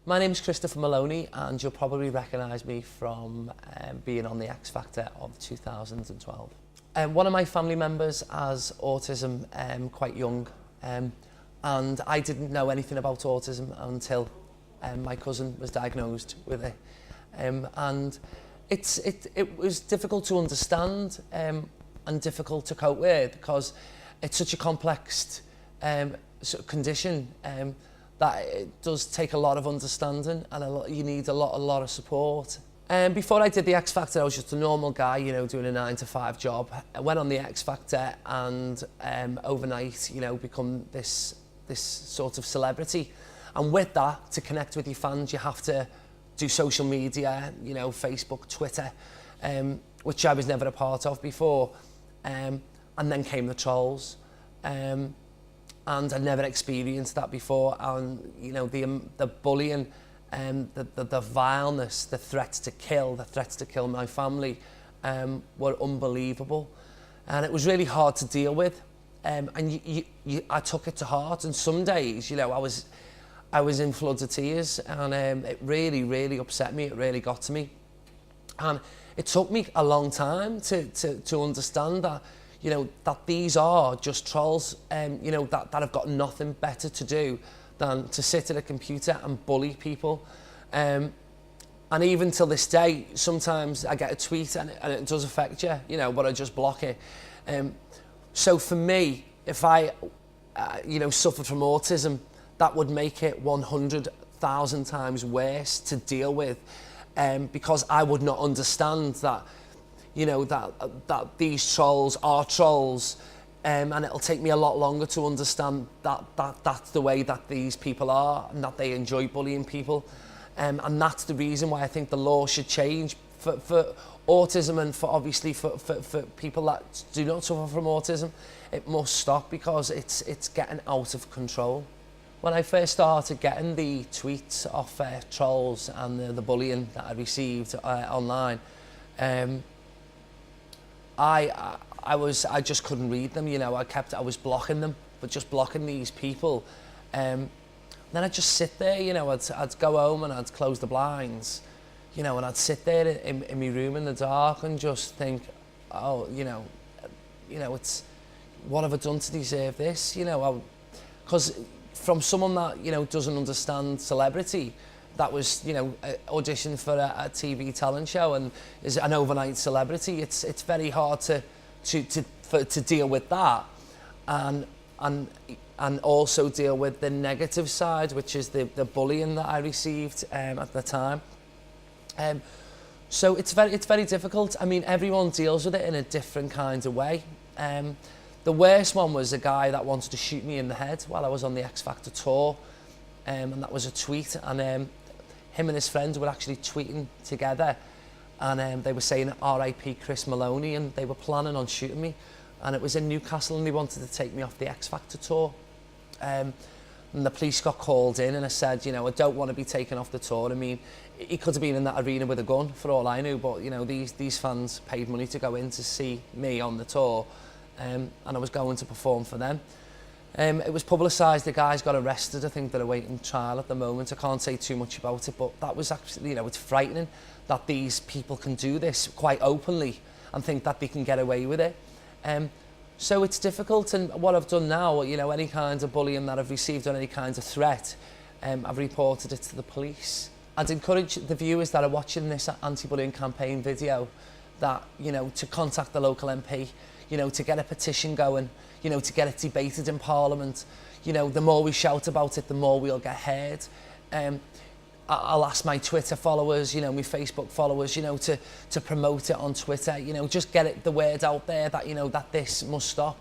My name's Christopher Maloney, and you'll probably recognise me from being on the X Factor of 2012. One of my family members has autism quite young, and I didn't know anything about autism until my cousin was diagnosed with it. And it was difficult to understand and difficult to cope with, because it's such a complex sort of condition that it does take a lot of understanding, and you need a lot of support. Before I did the X Factor, I was just a normal guy, you know, doing a 9-to-5 job. I went on the X Factor and overnight, you know, become this sort of celebrity. And with that, to connect with your fans, you have to do social media, you know, Facebook, Twitter, which I was never a part of before. And then came the trolls. And I'd never experienced that before, and you know, the bullying, the vileness, the threats to kill my family were unbelievable, and it was really hard to deal with. And I took it to heart, and some days, you know, I was in floods of tears, and it really upset me. It really got to me, and it took me a long time to understand that. You know, that these are just trolls, you know, that have got nothing better to do than to sit at a computer and bully people. And even till this day, sometimes I get a tweet and it does affect you, you know, but I just block it. So for me, if I, you know, suffered from autism, that would make it 100,000 times worse to deal with, because I would not understand that, you know, that these trolls are trolls, and it'll take me a lot longer to understand that that's the way that these people are, and that they enjoy bullying people, and that's the reason why I think the law should change for autism, and for obviously for people that do not suffer from autism. It must stop, because it's getting out of control. When I first started getting the tweets off trolls and the bullying that I received online, I just couldn't read them, you know. I was blocking them, but just blocking these people. Then I'd just sit there, you know. I'd go home and I'd close the blinds, you know, and I'd sit there in my room in the dark and just think, oh, you know, it's, what have I done to deserve this, you know? Because from someone that, you know, doesn't understand celebrity, that was, you know, auditioned for a TV talent show and is an overnight celebrity. It's very hard to deal with that, and also deal with the negative side, which is the bullying that I received at the time. So it's very difficult. I mean, everyone deals with it in a different kind of way. The worst one was a guy that wanted to shoot me in the head while I was on the X Factor tour, and that was a tweet, and him and his friends were actually tweeting together, and they were saying R.I.P. Chris Maloney, and they were planning on shooting me, and it was in Newcastle, and they wanted to take me off the X Factor tour. And the police got called in, and I said, you know, I don't want to be taken off the tour. I mean, he could have been in that arena with a gun for all I knew, but you know, these fans paid money to go in to see me on the tour, and I was going to perform for them. It was publicised, the guys got arrested. I think they're awaiting trial at the moment. I can't say too much about it, but that was actually, you know, it's frightening that these people can do this quite openly and think that they can get away with it. So it's difficult, and what I've done now, you know, any kind of bullying that I've received or any kind of threat, I've reported it to the police. I'd encourage the viewers that are watching this anti-bullying campaign video that, you know, to contact the local MP, you know, to get a petition going, you know, to get it debated in Parliament. You know, the more we shout about it, the more we'll get heard. I'll ask my Twitter followers, you know, my Facebook followers, you know, to promote it on Twitter, you know, just get the word out there that, you know, that this must stop.